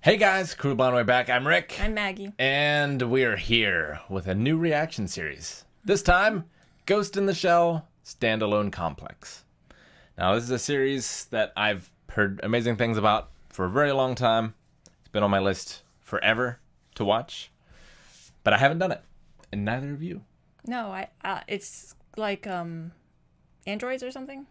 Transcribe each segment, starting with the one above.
Hey guys, Crew Blown Way Back. I'm Rick. I'm Maggie. And we're here with a new reaction series. This time, Ghost in the Shell Standalone Complex. Now, this is a series that I've heard amazing things about for a very long time. It's been on my list forever to watch, but I haven't done it, and neither have you. No, it's like androids or something.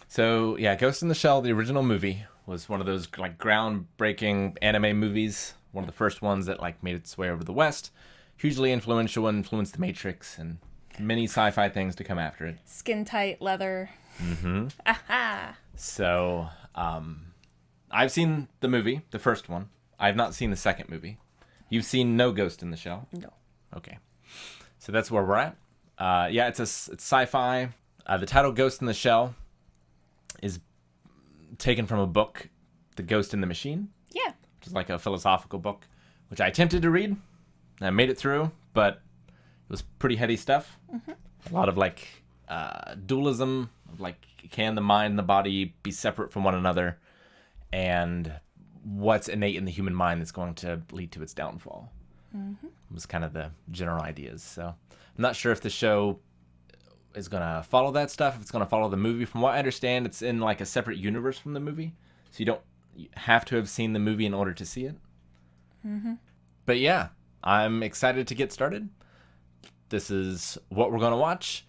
So, yeah, Ghost in the Shell, the original movie, was one of those like groundbreaking anime movies. One of the first ones that like made its way over the West. Hugely influential, influenced The Matrix and many sci-fi things to come after it. Skin tight leather. Mm-hmm. Aha! So, I've seen the movie, the first one. I've not seen the second movie. You've seen no Ghost in the Shell? No. Okay. So that's where we're at. Yeah, it's sci-fi. The title Ghost in the Shell is taken from a book, The Ghost in the Machine. Yeah. Which is like a philosophical book, which I attempted to read. I made it through, but it was pretty heady stuff. Mm-hmm. A lot of like dualism, of like can the mind and the body be separate from one another, and what's innate in the human mind that's going to lead to its downfall. Mm-hmm. Was kind of the general ideas. So I'm not sure if the show is going to follow that stuff, if it's going to follow the movie. From what I understand, it's in like a separate universe from the movie, so you don't have to have seen the movie in order to see it. Mm-hmm. But yeah, I'm excited to get started. This is what we're going to watch,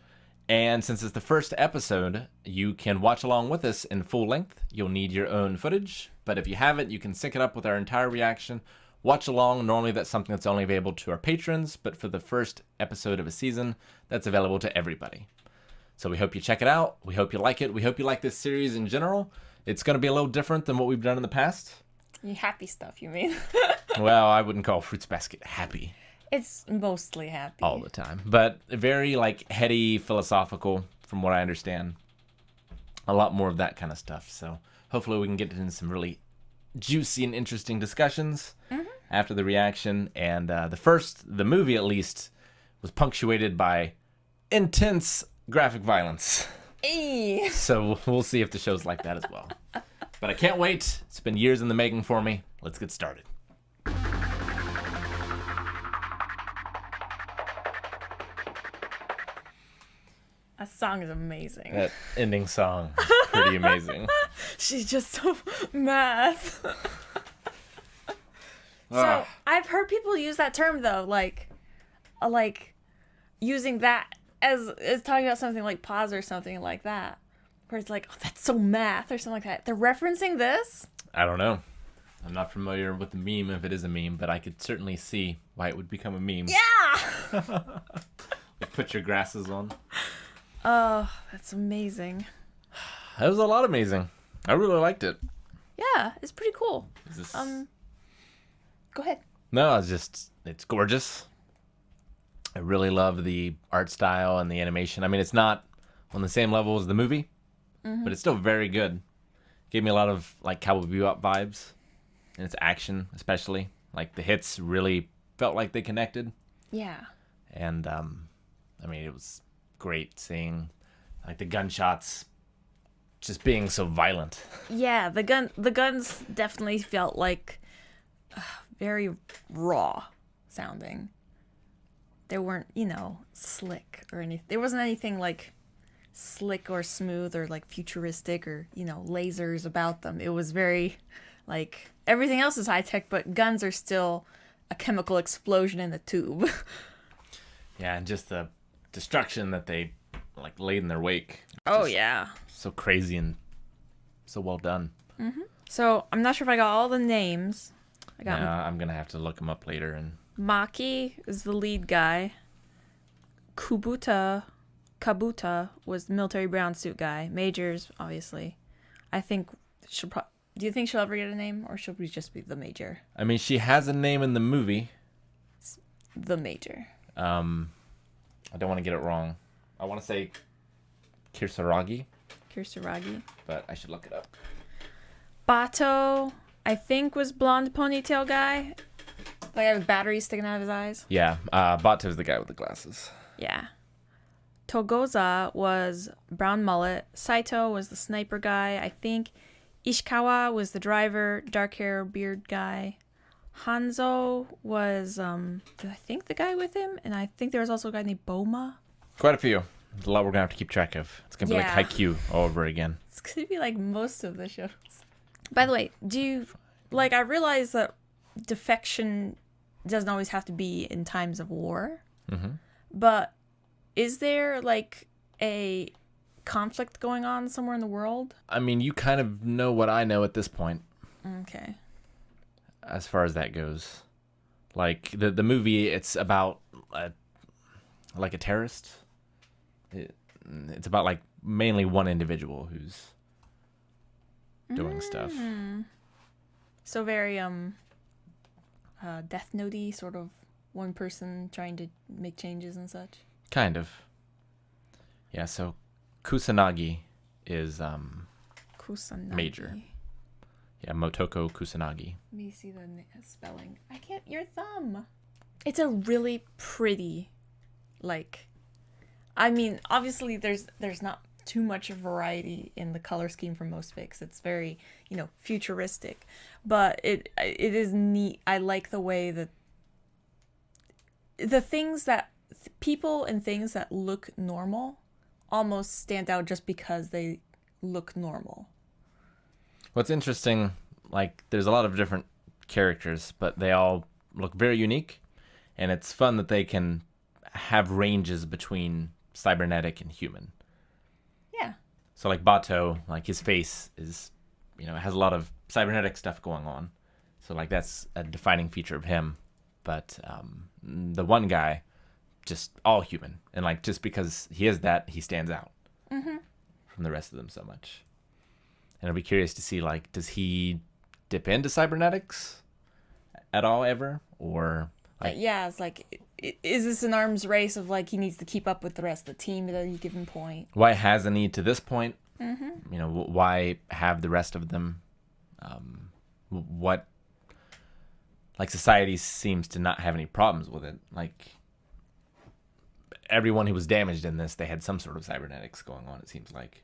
and since it's the first episode, you can watch along with us in full length. You'll need your own footage, but if you have it, you can sync it up with our entire reaction. Watch along. Normally that's something that's only available to our patrons, but for the first episode of a season, that's available to everybody. So we hope you check it out. We hope you like it. We hope you like this series in general. It's going to be a little different than what we've done in the past. You happy stuff, you mean? Well, I wouldn't call Fruits Basket happy. It's mostly happy. All the time. But very like heady, philosophical, from what I understand. A lot more of that kind of stuff. So hopefully we can get into some really juicy and interesting discussions after the reaction. And the movie at least, was punctuated by intense graphic violence. Eee. So we'll see if the show's like that as well. But I can't wait. It's been years in the making for me. Let's get started. That song is amazing. That ending song is pretty amazing. She's just so mad. So I've heard people use that term though, like using that as talking about something like pause or something like that, where it's like, oh, that's so math or something like that. They're referencing this. I don't know. I'm not familiar with the meme if it is a meme, but I could certainly see why it would become a meme. Yeah. Like put your glasses on. Oh, that's amazing. That was a lot amazing. I really liked it. Yeah, it's pretty cool. Is this... Go ahead. No, it's gorgeous. I really love the art style and the animation. I mean, it's not on the same level as the movie, but it's still very good. Gave me a lot of like Cowboy Bebop vibes, and its action especially. Like the hits really felt like they connected. Yeah. And I mean, it was great seeing like the gunshots just being so violent. Yeah, the guns definitely felt like very raw sounding. They weren't, slick or anything. There wasn't anything like slick or smooth or like futuristic or, lasers about them. It was very like everything else is high tech, but guns are still a chemical explosion in the tube. Yeah, and just the destruction that they like laid in their wake. Oh, Just yeah. so crazy and so well done. Mm-hmm. So I'm not sure if I got all the names. I'm gonna have to look them up later. And Maki is the lead guy. Kabuta was the military brown suit guy. Majors, obviously. I think do you think she'll ever get a name, or should we just be the Major? I mean, she has a name in the movie. The Major. I don't want to get it wrong. I want to say Kisaragi, but I should look it up. Bato, I think, was blonde ponytail guy. Like with batteries sticking out of his eyes. Yeah, Bato's the guy with the glasses. Yeah. Togoza was brown mullet. Saito was the sniper guy. I think Ishikawa was the driver, dark hair, beard guy. Hanzo was, I think the guy with him, and I think there was also a guy named Boma. Quite a few. There's a lot we're going to have to keep track of. It's going to be Yeah. like Haikyuu all over again. It's going to be like most of the shows. By the way, I realize that defection doesn't always have to be in times of war, but is there like a conflict going on somewhere in the world? I mean, you kind of know what I know at this point. Okay. As far as that goes. Like, the movie, it's about, like, a terrorist. It's about, like, mainly one individual who's doing stuff. So very, Death Note-y, sort of one person trying to make changes and such. Kind of. Yeah, so Kusanagi is, Kusanagi. major. Yeah, Motoko Kusanagi. Let me see the spelling. I can't. Your thumb. It's a really pretty, like. I mean, obviously, there's not too much variety in the color scheme for most fics. It's very, futuristic, but it is neat. I like the way that the things that people and things that look normal almost stand out just because they look normal. What's interesting, like, there's a lot of different characters, but they all look very unique, and it's fun that they can have ranges between cybernetic and human. Yeah. So, like, Bato, like, his face is, has a lot of cybernetic stuff going on. So, like, that's a defining feature of him. But the one guy, just all human. And, like, just because he is that, he stands out from the rest of them so much. And I'll be curious to see, like, does he dip into cybernetics at all ever? Or, like... Yeah, it's like, is this an arms race of, like, he needs to keep up with the rest of the team at any given point? Why hasn't he to this point? Why have the rest of them? What... Like, society seems to not have any problems with it. Like, everyone who was damaged in this, they had some sort of cybernetics going on, it seems like.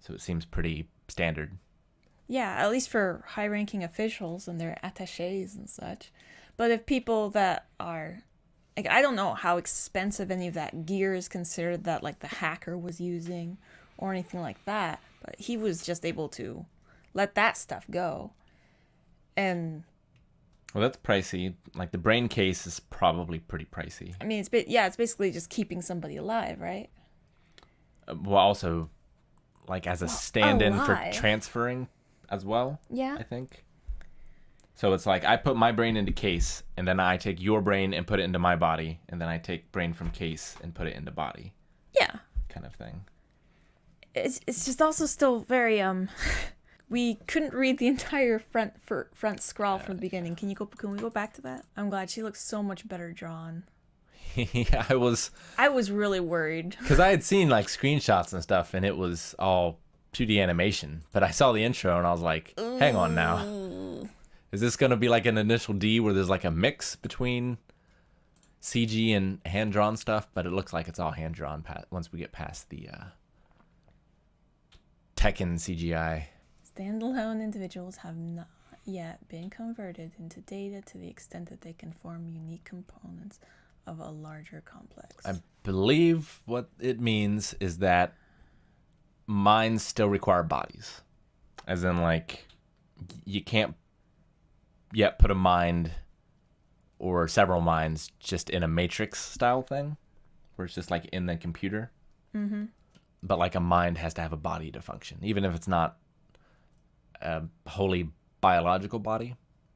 So it seems pretty standard. Yeah, at least for high-ranking officials and their attachés and such. But if people that are... Like, I don't know how expensive any of that gear is considered that, like, the hacker was using or anything like that. But he was just able to let that stuff go. And... Well, that's pricey. Like, the brain case is probably pretty pricey. I mean, it's basically just keeping somebody alive, right? Well, also... like as a stand-in for transferring as well. Yeah. I think. So it's like I put my brain into case, and then I take your brain and put it into my body, and then I take brain from case and put it into body. Yeah. Kind of thing. It's just also still very we couldn't read the entire front scroll from the beginning. Can we go back to that? I'm glad she looks so much better drawn. Yeah, I was really worried because I had seen like screenshots and stuff, and it was all 2D animation. But I saw the intro, and I was like, "Hang on now, is this gonna be like an initial D where there's like a mix between CG and hand drawn stuff?" But it looks like it's all hand drawn once we get past the Tekken CGI. Standalone individuals have not yet been converted into data to the extent that they can form unique components of a larger complex. I believe what it means is that minds still require bodies. As in, like, you can't yet put a mind or several minds just in a Matrix style thing, where it's just like in the computer. Mm-hmm. But like a mind has to have a body to function, even if it's not a wholly biological body.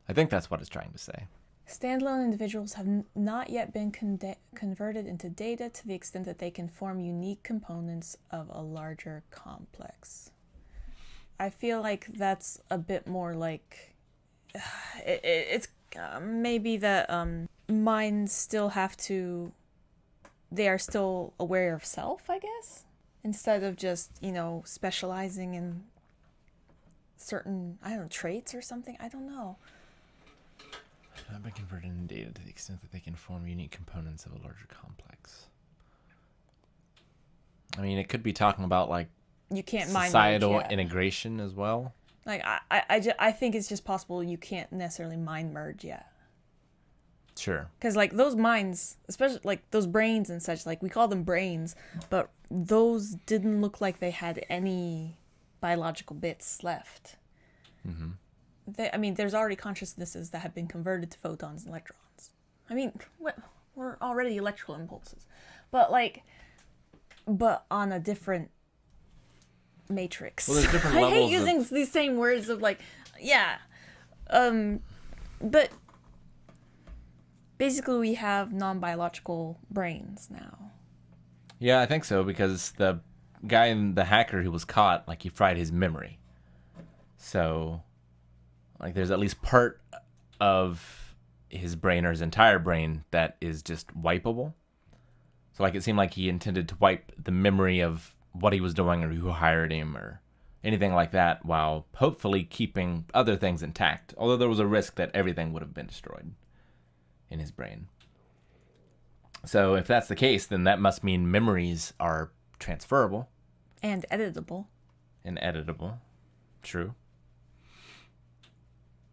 I think that's what it's trying to say. Standalone individuals have not yet been converted into data to the extent that they can form unique components of a larger complex. I feel like that's a bit more like... it's maybe that minds still have to... They are still aware of self, I guess? Instead of just, specializing in certain, traits or something. I don't know. Not been converted into data to the extent that they can form unique components of a larger complex. I mean, it could be talking about like you can't mind societal integration as well. Like, I think it's just possible you can't necessarily mind merge yet. Sure. Because, like, those minds, especially, like, those brains and such, like, we call them brains, but those didn't look like they had any biological bits left. I mean, there's already consciousnesses that have been converted to photons and electrons. I mean, we're already electrical impulses. But, like, on a different matrix. Well, there's different I levels hate using these same words of, like, yeah. But basically we have non-biological brains now. Yeah, I think so, because the guy, the hacker who was caught, like, he fried his memory. So, like, there's at least part of his brain or his entire brain that is just wipeable. So, like, it seemed like he intended to wipe the memory of what he was doing or who hired him or anything like that, while hopefully keeping other things intact. Although there was a risk that everything would have been destroyed in his brain. So if that's the case, then that must mean memories are transferable. And editable. True.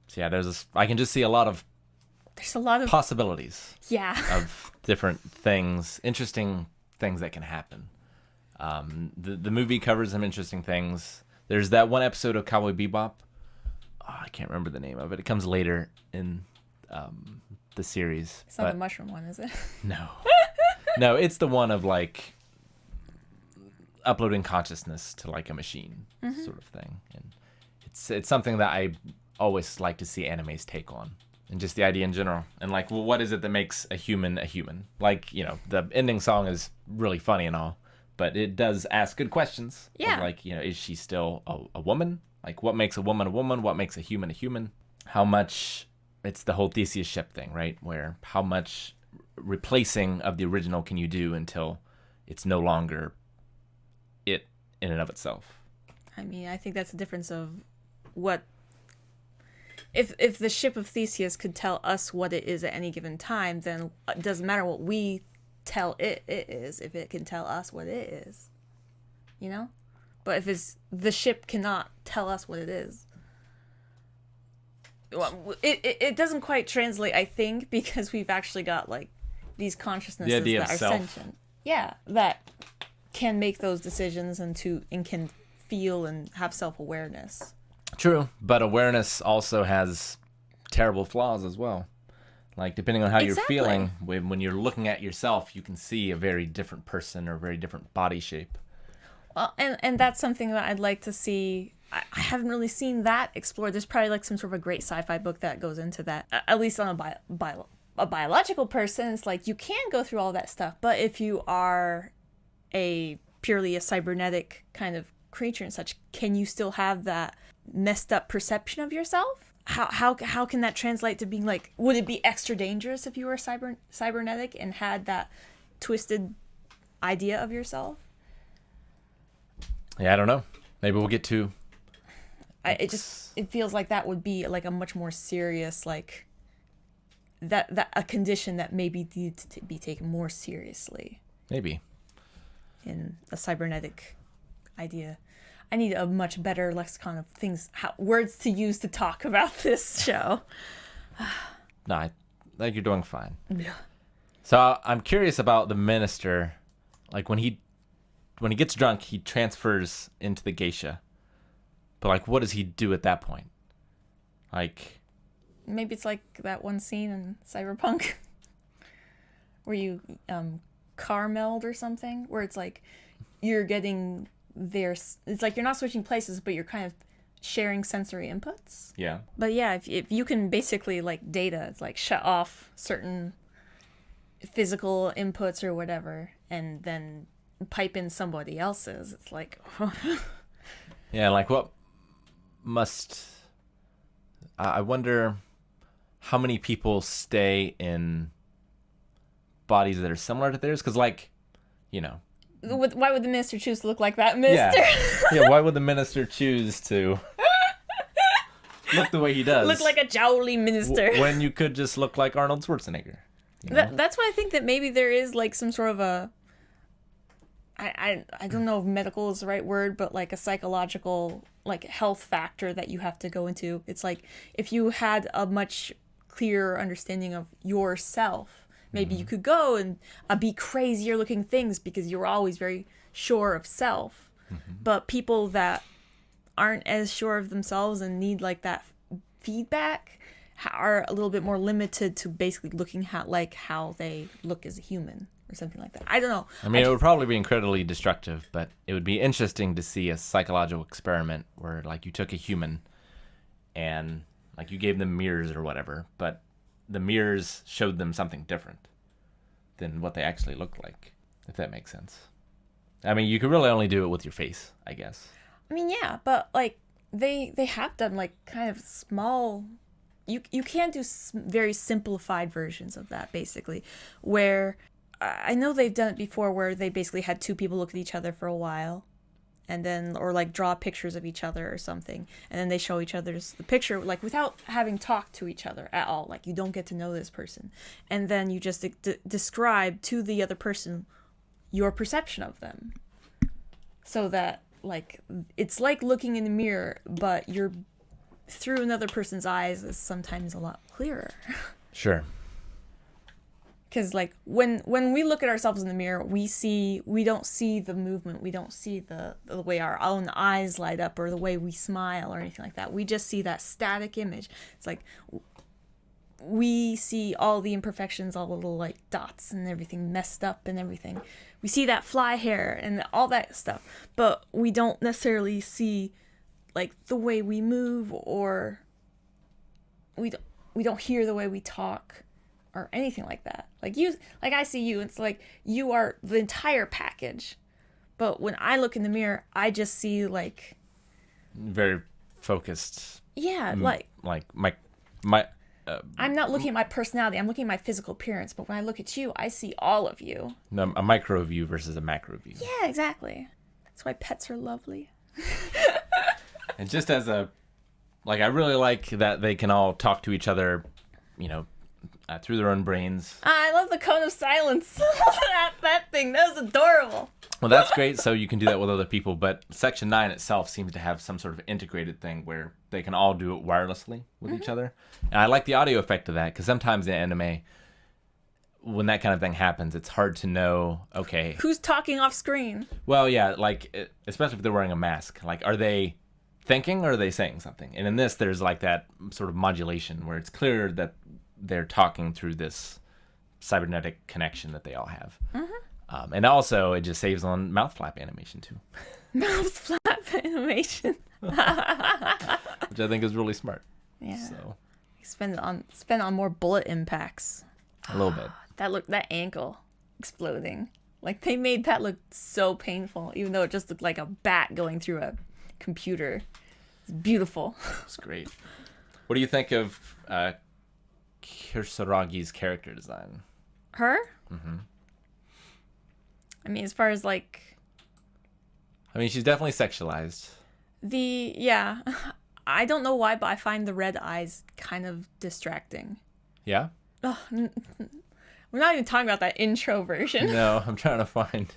So yeah, I can just see a lot of possibilities. Yeah. Of different things, interesting things that can happen. The movie covers some interesting things. There's that one episode of Cowboy Bebop. Oh, I can't remember the name of it. It comes later in the series. It's not the mushroom one, is it? No. No, it's the one of, like, uploading consciousness to, like, a machine sort of thing. And it's something that I always like to see animes take on. And just the idea in general. And, like, well, what is it that makes a human a human? Like, you know, the ending song is really funny and all, but it does ask good questions. Yeah. Of, like, you know, is she still a woman? Like, what makes a woman a woman? What makes a human a human? How much... It's the whole Theseus ship thing, right? Where how much replacing of the original can you do until it's no longer it in and of itself? I mean, I think that's the difference of what... If the ship of Theseus could tell us what it is at any given time, then it doesn't matter what we tell it is, if it can tell us what it is. You know? But if the ship cannot tell us what it is, well, it doesn't quite translate, I think, because we've actually got, like, these consciousnesses that are sentient. Yeah, that can make those decisions and can feel and have self-awareness. True, but awareness also has terrible flaws as well. Like, depending on how you're feeling, when you're looking at yourself, you can see a very different person or a very different body shape. Well, and that's something that I'd like to see. I haven't really seen that explored. There's probably, like, some sort of a great sci-fi book that goes into that. At least on a biological person, it's like you can go through all that stuff. But if you are purely a cybernetic kind of creature and such, can you still have that messed up perception of yourself? How can that translate to being, like, would it be extra dangerous if you were cybernetic and had that twisted idea of yourself? Yeah, I don't know. Maybe we'll get to... It feels like that would be, like, a much more serious, like, that a condition that maybe needs to be taken more seriously. Maybe. In a cybernetic idea. I need a much better lexicon of words to use to talk about this show. No, I think you're doing fine. So I'm curious about the minister. Like, when he gets drunk, he transfers into the geisha. But, like, what does he do at that point? Like... Maybe it's like that one scene in Cyberpunk where you car meld or something, where it's like you're getting it's like you're not switching places, but you're kind of sharing sensory inputs. Yeah. But yeah, if you can basically, like, data, it's like shut off certain physical inputs or whatever, and then pipe in somebody else's, it's like... Yeah, like, what must... I wonder how many people stay in bodies that are similar to theirs, because, like, you know... Why would the minister choose to look like that minister? Yeah, why would the minister choose to look the way he does? Look like a jowly minister. When you could just look like Arnold Schwarzenegger. You know? That's why I think that maybe there is, like, some sort of a... I don't know if medical is the right word, but, like, a psychological like health factor that you have to go into. It's like if you had a much clearer understanding of yourself, maybe you could go and be crazier looking things because you're always very sure of self. But people that aren't as sure of themselves and need like that feedback are a little bit more limited to basically looking at like how they look as a human or something like that. I don't know. I mean, it would probably be incredibly destructive, but it would be interesting to see a psychological experiment where like you took a human and like you gave them mirrors or whatever, but the mirrors showed them something different than what they actually looked like, if that makes sense. I mean, you could really only do it with your face, I guess. I mean, yeah, but like they have done like kind of small. You can do very simplified versions of that, basically, where I know they've done it before, where they basically had two people look at each other for a while, and then or like draw pictures of each other or something, and then they show each other's the picture like without having talked to each other at all. Like you don't get to know this person, and then you just describe to the other person your perception of them, so that like it's like looking in the mirror, but you're through another person's eyes is sometimes a lot clearer. Sure. Because like when we look at ourselves in the mirror, we don't see the movement, we don't see the way our own eyes light up or the way we smile or anything like that. We just see that static image. It's like we see all the imperfections, all the little like dots and everything messed up and everything. We see that fly hair and all that stuff, but we don't necessarily see like the way we move, or we don't hear the way we talk or anything like that. Like I see you, it's like you are the entire package. But when I look in the mirror, I just see like very focused. Yeah, like my I'm not looking at my personality, I'm looking at my physical appearance, but when I look at you, I see all of you. A micro view versus a macro view. Yeah, exactly. That's why pets are lovely. And just as I really like that they can all talk to each other, through their own brains. I love the cone of silence. that thing, that was adorable. Well, that's great, so you can do that with other people, but Section-9 itself seems to have some sort of integrated thing where they can all do it wirelessly with each other. And I like the audio effect of that, because sometimes in anime, when that kind of thing happens, it's hard to know, okay. Who's talking off screen? Well, yeah, like, especially if they're wearing a mask. Like, are they thinking or are they saying something? And in this, there's like that sort of modulation where it's clear that they're talking through this cybernetic connection that they all have. And also, it just saves on mouth flap animation, too. Mouth flap animation. Which I think is really smart. Yeah. So. Spend on more bullet impacts. A little bit. That ankle exploding. Like, they made that look so painful, even though it just looked like a bat going through a computer. It's beautiful. It's great. What do you think of Kisaragi's character design? Her? I mean, as far as like... I mean, she's definitely sexualized. Yeah. I don't know why, but I find the red eyes kind of distracting. Yeah? Ugh, we're not even talking about that intro version. No, I'm trying to find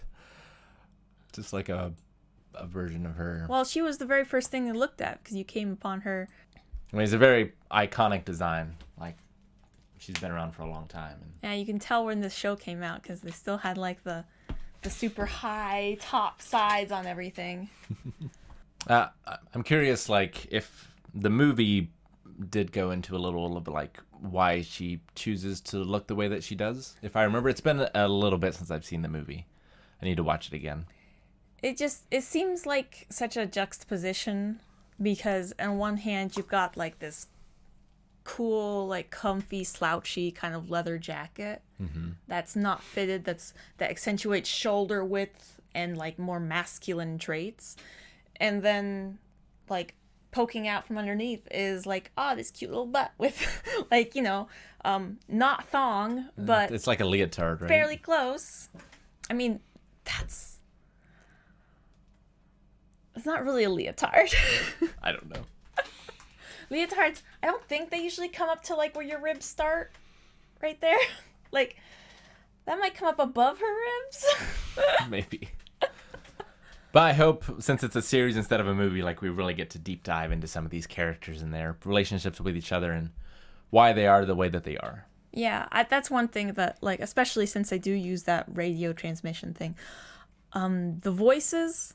just like a version of her. Well, she was the very first thing I looked at because you came upon her. I mean, it's a very iconic design. Like, she's been around for a long time. Yeah, you can tell when this show came out because they still had like the super high top sides on everything. I'm curious, like, if the movie did go into a little bit like why she chooses to look the way that she does. If I remember, it's been a little bit since I've seen the movie. I need to watch it again. It seems like such a juxtaposition because on one hand you've got like this cool, like comfy, slouchy kind of leather jacket that's not fitted, that accentuates shoulder width and like more masculine traits, and then like poking out from underneath is like, this cute little butt with like, not thong, but it's like a leotard, right? Fairly close. I mean, it's not really a leotard. I don't know. Leotards, I don't think they usually come up to like where your ribs start, right there. Like, that might come up above her ribs. Maybe. But I hope, since it's a series instead of a movie, like we really get to deep dive into some of these characters and their relationships with each other and why they are the way that they are. Yeah, that's one thing that, like, especially since I do use that radio transmission thing. The voices,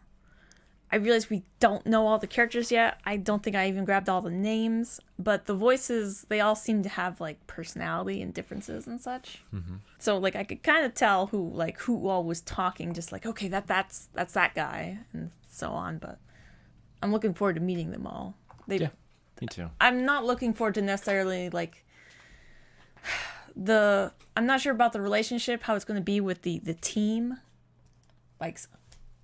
I realize we don't know all the characters yet. I don't think I even grabbed all the names, but the voices, they all seem to have, like, personality and differences and such. Mm-hmm. So, like, I could kind of tell who all was talking, just like, okay, that's that guy, and so on, but I'm looking forward to meeting them all. Yeah, me too. I'm not looking forward to necessarily, like, I'm not sure about the relationship, how it's going to be with the team. Like,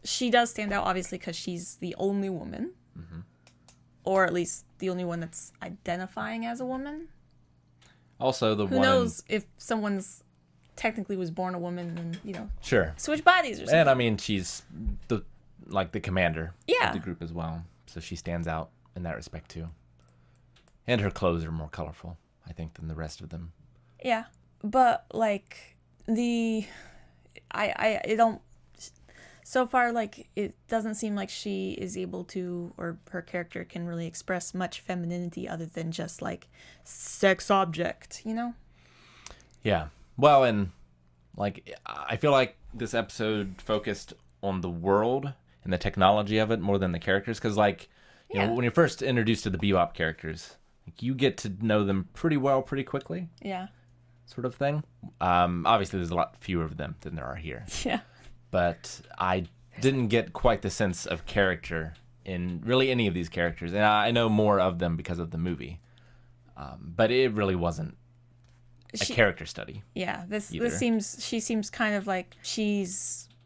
she does stand out, obviously, because she's the only woman. Mm-hmm. Or at least the only one that's identifying as a woman. Also, Who knows if someone's technically was born a woman and, sure, switch bodies or something. And, I mean, she's the commander of the group as well. So she stands out in that respect, too. And her clothes are more colorful, I think, than the rest of them. Yeah, but, like, so far, like, it doesn't seem like she is able to, or her character can really express much femininity other than just, like, sex object, Yeah. Well, and, like, I feel like this episode focused on the world and the technology of it more than the characters, because, like, you know, when you're first introduced to the Bebop characters, like, you get to know them pretty well pretty quickly. Yeah. Sort of thing. Obviously, there's a lot fewer of them than there are here. Yeah. But I didn't get quite the sense of character in really any of these characters. And I know more of them because of the movie. But it really wasn't a character study. Yeah, she seems kind of like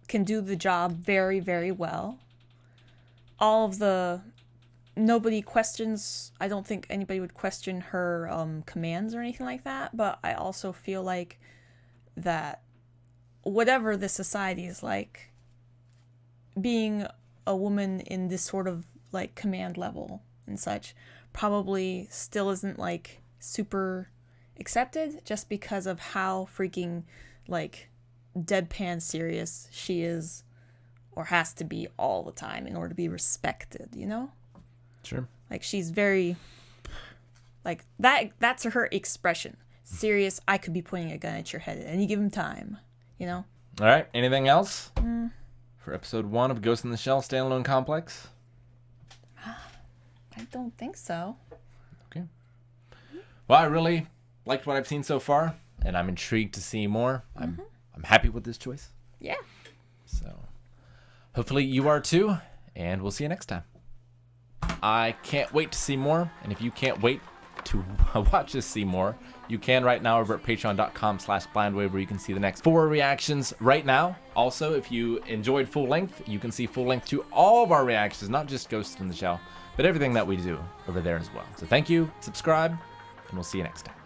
can do the job very, very well. Nobody questions, I don't think anybody would question her commands or anything like that, but I also feel like that whatever the society is like, being a woman in this sort of, like, command level and such probably still isn't, like, super accepted just because of how freaking, like, deadpan serious she is or has to be all the time in order to be respected, Sure. Like, she's very, like, that's her expression. Serious, I could be pointing a gun at your head at any given time, All right. Anything else for episode 1 of Ghost in the Shell Standalone Complex? I don't think so. Okay. Well, I really liked what I've seen so far, and I'm intrigued to see more. I'm happy with this choice. Yeah. So hopefully you are too, and we'll see you next time. I can't wait to see more, and if you can't wait to watch us see more, you can right now over at patreon.com/blindwave, where you can see the next 4 reactions right now. Also, if you enjoyed full length, you can see full length to all of our reactions, not just Ghost in the Shell, but everything that we do over there as well. So thank you, subscribe, and we'll see you next time.